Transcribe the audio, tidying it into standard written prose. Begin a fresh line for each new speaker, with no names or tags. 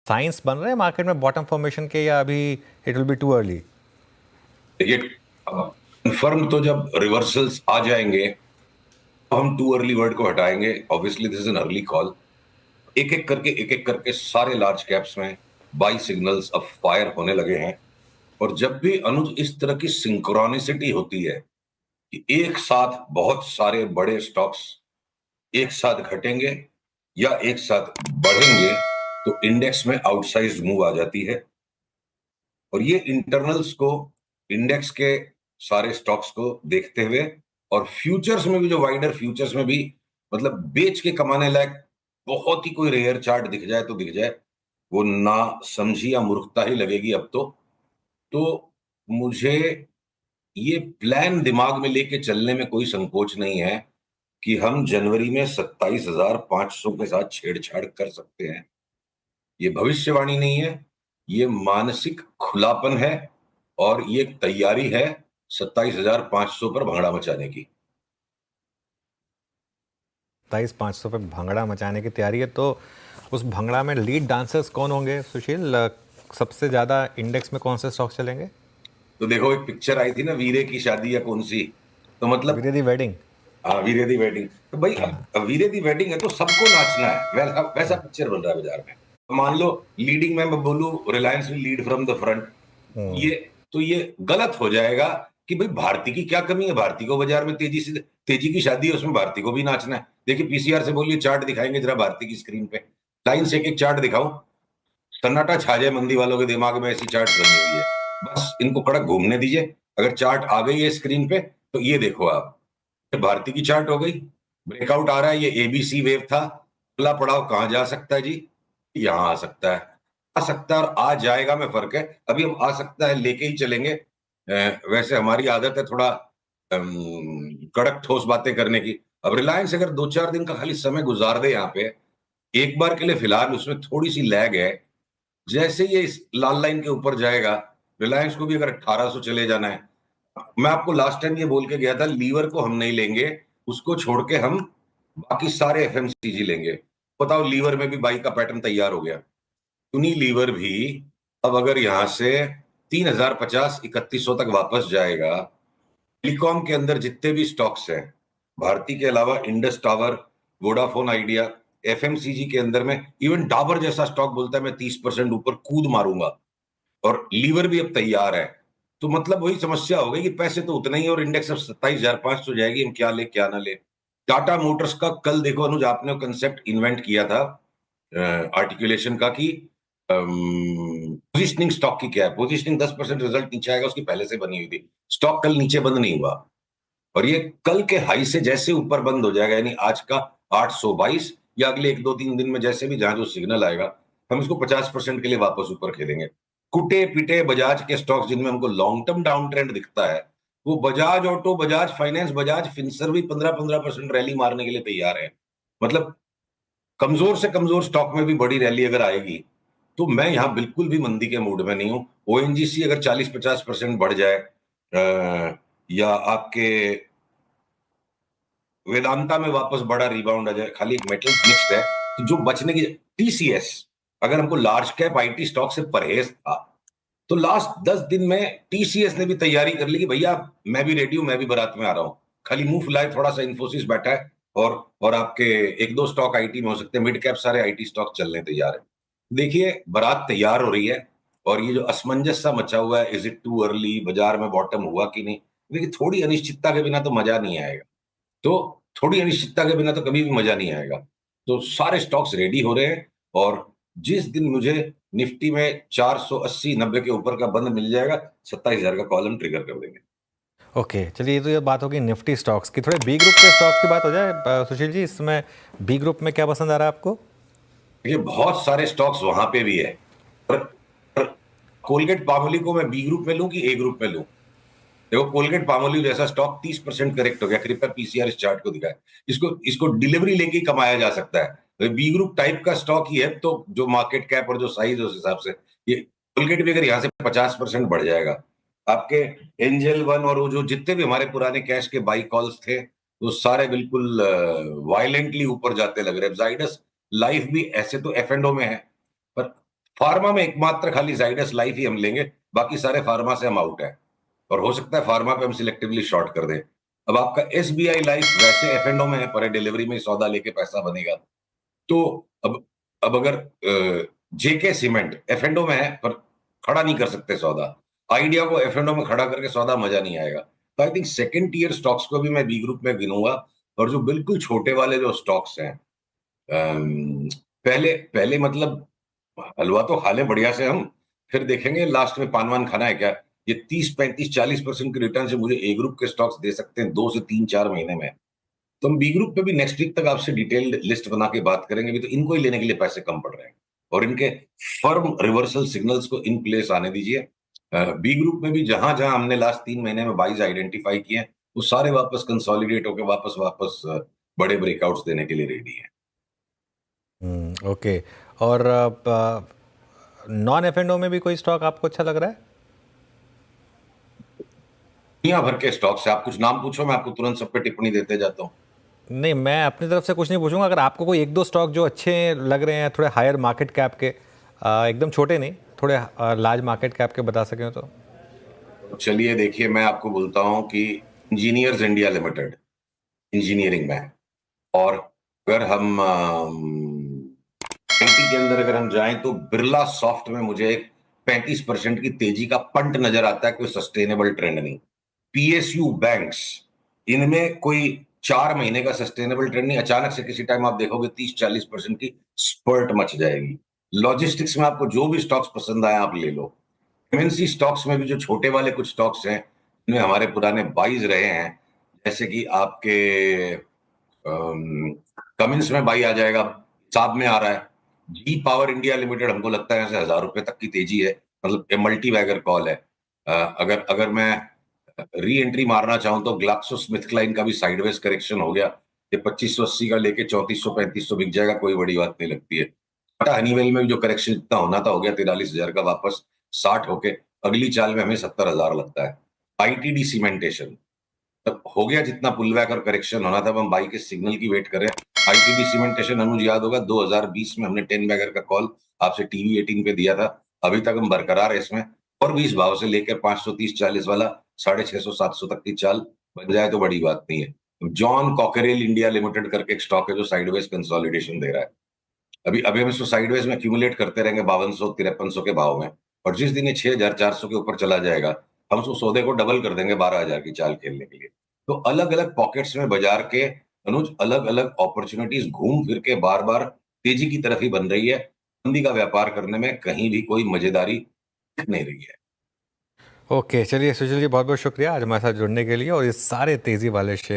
Science बन रहे हैं मार्केट में बॉटम फॉर्मेशन के, या अभी it will be too early?
देखिए, कंफर्म तो जब रिवर्सल्स आ जाएंगे तो हम टू अर्ली वर्ड को हटाएंगे। Obviously this is an early call. एक एक करके सारे लार्ज कैप्स में बाई सिग्नल्स अब फायर होने लगे हैं। और जब भी अनुज इस तरह की सिंक्रोनिसिटी होती है कि एक साथ बहुत सारे बड़े स्टॉक्स एक साथ घटेंगे या एक साथ बढ़ेंगे, तो इंडेक्स में आउटसाइज्ड मूव आ जाती है। और ये इंटरनल्स को, इंडेक्स के सारे स्टॉक्स को देखते हुए, और फ्यूचर्स में भी, जो वाइडर फ्यूचर्स में भी, मतलब बेच के कमाने लायक बहुत ही कोई रेयर चार्ट दिख जाए तो दिख जाए, वो ना समझी या मूर्खता ही लगेगी अब तो मुझे ये प्लान दिमाग में लेके चलने में कोई संकोच नहीं है कि हम जनवरी में 27,500 के साथ छेड़छाड़ कर सकते हैं। ये भविष्यवाणी नहीं है, ये मानसिक खुलापन है, और ये तैयारी है 27,500 पर भंगड़ा मचाने की।
27,500 पे भंगड़ा मचाने की तैयारी है, तो उस भंगड़ा में लीड डांसर्स कौन होंगे सुशील? सबसे ज़्यादा इंडेक्स में कौन से स्टॉक्स चलेंगे?
तो देखो, एक पिक्चर आई थी ना, वीरे की शादी या कौन सी, तो मतलब,
वीरे दी वेडिंग।
हाँ, वीरे दी वेडिंग। तो भाई,
हाँ।
अब वीरे दी वेडिंग है तो सबको नाचना है, वैसा वैसा पिक्चर बन रहा है बाजार में। मान लो लीडिंग में मैं बोलूं Reliance will lead from the front, ये तो ये गलत हो जाएगा कि भाई भारती की क्या कमी है, भारती को बाजार में तेजी की शादी है, उसमें भारती को भी नाचना है। देखिए, पीसीआर से बोलिए चार्ट दिखाएंगे जरा भारती की स्क्रीन पे, लाइन से एक एक चार्ट दिखाओ, सन्नाटा छा जाए मंदी वालों के दिमाग में। ऐसी चार्ट बनी हुई है, बस इनको कड़क घूमने दीजिए। अगर चार्ट आ गई है स्क्रीन पे तो ये देखो आप, भारती की चार्ट हो गई, ब्रेकआउट आ रहा है, ये एबीसी वेव था, अगला पड़ाव कहां जा सकता है जी? यहां आ सकता है, आ सकता है, और आ जाएगा में फर्क है। अभी हम आ सकता है लेके ही चलेंगे। वैसे हमारी आदत है थोड़ा कड़क ठोस बातें करने की। अब रिलायंस अगर 2-4 दिन का खाली समय गुजार दे यहाँ पे, एक बार के लिए, फिलहाल उसमें थोड़ी सी लैग है, जैसे ये इस लाल लाइन के ऊपर जाएगा, रिलायंस को भी अगर 1800 चले जाना है, मैं आपको लास्ट टाइम ये बोल के गया था, लीवर को हम नहीं लेंगे, उसको छोड़ के हम बाकी सारे एफएमसीजी लेंगे। बताओ, लीवर में भी बाई का पैटर्न तैयार हो गया। यूनिलीवर भी अब अगर यहां से 3,050 3100 तक वापस जाएगा, टेलीकॉम के अंदर जितने भी स्टॉक्स हैं, भारती के अलावा Indus tower, Vodafone idea, FMCG के अंदर में इवन डाबर जैसा स्टॉक बोलता है मैं 30% ऊपर कूद मारूंगा, और लीवर भी अब तैयार है। तो मतलब वही समस्या हो गई कि पैसे तो उतना ही है और इंडेक्स अब 27,500 जाएगी, हम क्या ले क्या ना ले। टाटा मोटर्स का कल देखो अनुज, आपने कंसेप्ट इन्वेंट किया था आर्टिकुलेशन का कि पोजिशनिंग स्टॉक की क्या है। पोजिशनिंग 10% रिजल्ट नीचे आएगा उसकी पहले से बनी हुई थी। स्टॉक कल नीचे बंद नहीं हुआ, और ये कल के हाई से जैसे ऊपर बंद हो जाएगा, यानी आज का 822, या अगले 1-2-3 दिन में जैसे भी जहां जो सिग्नल आएगा, हम इसको 50% के लिए वापस ऊपर खेलेंगे। कुटे पिटे बजाज के स्टॉक्स जिनमें हमको लॉन्ग टर्म डाउन ट्रेंड दिखता है, वो Bajaj auto, Bajaj finance, Bajaj Finserv भी 15-15% रैली मारने के लिए तैयार है। मतलब कमजोर से कमजोर स्टॉक में भी बड़ी रैली अगर आएगी, तो मैं यहां बिल्कुल भी मंदी के मूड में नहीं हूं। ओएनजीसी अगर 40-50% बढ़ जाए, या आपके वेदांता में वापस बड़ा रिबाउंड आ जाए, खाली एक मेटल्स मिक्स्ड है, तो जो बचने की, टीसीएस, अगर हमको लार्ज कैप आईटी स्टॉक से परहेज था, तो लास्ट 10 दिन में टीसीएस ने भी तैयारी कर ली कि भैया मैं भी रेडी हूं, मैं भी बारात में आ रहा हूं। खाली मुंह फुलाए थोड़ा सा इन्फोसिस बैठा है, और आपके एक दो स्टॉक आईटी में हो सकते हैं, मिड कैप सारे आईटी स्टॉक चलने तैयार है। देखिए, बारात तैयार हो रही है, और ये जो असमंजस सा मचा हुआ है, इज इट टू अर्ली, बाजार में बॉटम हुआ कि नहीं, देखिए थोड़ी अनिश्चितता के बिना तो मजा नहीं आएगा। तो थोड़ी अनिश्चितता के बिना तो कभी भी मजा नहीं आएगा। तो सारे स्टॉक्स रेडी हो रहे हैं, और जिस दिन मुझे निफ्टी में 480-90 के ऊपर का बंद मिल जाएगा, 27,000 का कॉलम ट्रिगर कर देंगे।
ओके, चलिए, ये तो ये बात होगी निफ्टी स्टॉक्स की। थोड़े बी ग्रुप के स्टॉक्स की बात हो जाए सुशील जी, इसमें बी ग्रुप में क्या पसंद आ रहा है आपको?
देखिए, बहुत सारे स्टॉक्स वहां पे भी है, पर कोलगेट पामोलिव को मैं बी ग्रुप में लूं कि ए ग्रुप में लूं? देखो, कोलगेट पामोलिव जैसा स्टॉक 30% करेक्ट हो गया, कृपया पीसीआर इस चार्ट को दिखाए। इसको इसको डिलीवरी लेके ही कमाया जा सकता है। तो बी ग्रुप टाइप का स्टॉक ही है, तो जो मार्केट कैप और जो साइज उस हिसाब से, ये कोलगेट भी अगर यहाँ से 50% बढ़ जाएगा, आपके एंजल वन और वो जो जितने भी हमारे पुराने कैश के बाई कॉल्स थे, वो सारे बिल्कुल वायलेंटली ऊपर जाते लग रहे हैं। जाइडस लाइफ भी ऐसे तो एफ एंड ओ में है, पर फार्मा में एकमात्र खाली जाइडस लाइफ ही हम लेंगे, बाकी सारे फार्मा से हम आउट है, और हो सकता है फार्मा पे हम सिलेक्टिवली शॉर्ट कर दें। अब आपका एसबीआई लाइफ वैसे एफ में है, पर डिलीवरी में सौदा लेके पैसा बनेगा। तो अब अगर जेके सीमेंट एफ में है पर खड़ा नहीं कर सकते सौदा, आइडिया को एफ में खड़ा करके सौदा मजा नहीं आएगा। तो I think second tier stocks को भी मैं बी ग्रुप में गिनूंगा, और जो बिल्कुल छोटे वाले जो स्टॉक्स हैं, पहले पहले मतलब हलवा तो खा लें बढ़िया से हम, फिर देखेंगे लास्ट में पान वान खाना है क्या। ये 30, 35, 40% के रिटर्न से मुझे ए ग्रुप के स्टॉक्स दे सकते हैं 2 से 3, 4 महीने में। तो हम बी ग्रुप पे भी नेक्स्ट वीक तक आपसे डिटेल्ड लिस्ट बना के बात करेंगे। अभी तो इनको ही लेने के लिए पैसे कम पड़ रहे हैं, और इनके फर्म रिवर्सल सिग्नल्स को इन प्लेस आने दीजिए। बी ग्रुप में भी जहां जहां हमने लास्ट 3 महीने में बाइज आइडेंटिफाई किए हैं, वो सारे वापस कंसोलिडेट होकर वापस वापस बड़े ब्रेकआउट्स देने के लिए रेडी हैं।
ओके। और नॉन एफ एंड ओ में भी कोई स्टॉक आपको अच्छा लग रहा है?
दुनिया भर के स्टॉक्स है, आप कुछ नाम पूछो, मैं आपको तुरंत सब पे टिप्पणी देते जाता हूँ।
नहीं, मैं अपनी तरफ से कुछ नहीं पूछूंगा। अगर आपको कोई एक दो स्टॉक जो अच्छे लग रहे हैं, थोड़े हायर मार्केट कैप के, एकदम छोटे नहीं, थोड़े लार्ज मार्केट कैप के बता सकें तो।
चलिए देखिए, मैं आपको बोलता हूँ कि इंजीनियर्स इंडिया लिमिटेड इंजीनियरिंग में है, और अगर हम आईटी के अंदर अगर हम जाएं तो बिरला सॉफ्ट में मुझे 35% की तेजी का पंट नजर आता है, कोई सस्टेनेबल ट्रेंड नहीं। पीएसयू बैंक्स, इनमें कोई 4 महीने का सस्टेनेबल ट्रेंड नहीं, अचानक से किसी टाइम आप देखोगे 30-40% की स्पर्ट मच जाएगी। लॉजिस्टिक्स में आपको जो भी स्टॉक्स पसंद आए आप ले लो। एमएनसी स्टॉक्स में भी जो छोटे वाले कुछ स्टॉक्स हैं, इनमें हमारे पुराने बाइज रहे हैं, जैसे कि आपके कमिंस में बाई आ जाएगा, साब में आ रहा है। जी पावर इंडिया लिमिटेड हमको लगता है ऐसे 1,000 रुपए तक की तेजी है, मतलब ये मल्टी बैगर कॉल है। अगर अगर मैं री एंट्री मारना चाहूं तो ग्लाक्सोस्मिथक्लाइन का भी साइडवेज करेक्शन हो गया, ये 2580 का लेके 3400-3500 बिक जाएगा, कोई बड़ी बात नहीं लगती है। टाटा हनीवेल में भी जो करेक्शन इतना होना था हो गया, 43,000 का वापस 60 होके अगली चाल में हमें 70,000 लगता है। आईटीडी सीमेंटेशन तब हो गया जितना पुलबैक और करेक्शन होना था, हम बाई के सिग्नल की वेट करें। आईटीडी सीमेंटेशन अनुज याद होगा 2020 में हमने 10 बैगर का कॉल आपसे टीवी 18 पे दिया था, अभी तक हम बरकरार है इसमें, और भी इस भाव से लेकर 530-40 वाला 650-700 तक की चाल बन जाए तो बड़ी बात नहीं है। जॉन कॉकरेल इंडिया लिमिटेड करके एक स्टॉक है जो साइडवेज कंसोलिडेशन दे रहा है। अभी अभी हम इसको साइडवेज में एक्यूमुलेट करते रहेंगे 5200-5300 के भाव में, और जिस दिन ये 6,400 के ऊपर चला जाएगा, हम उसको सौदे को डबल कर देंगे 12,000 की चाल खेलने के लिए। तो अलग अलग पॉकेट्स में बाजार के अनुज अलग अलग अपॉर्चुनिटीज घूम फिर के बार बार तेजी की तरफ ही बन रही है। मंदी का व्यापार करने में कहीं भी कोई मजेदारी दिख नहीं रही है।
ओके, चलिए सुशील जी, बहुत बहुत शुक्रिया आज हमारे साथ जुड़ने के लिए और इस सारे तेज़ी वाले शेयर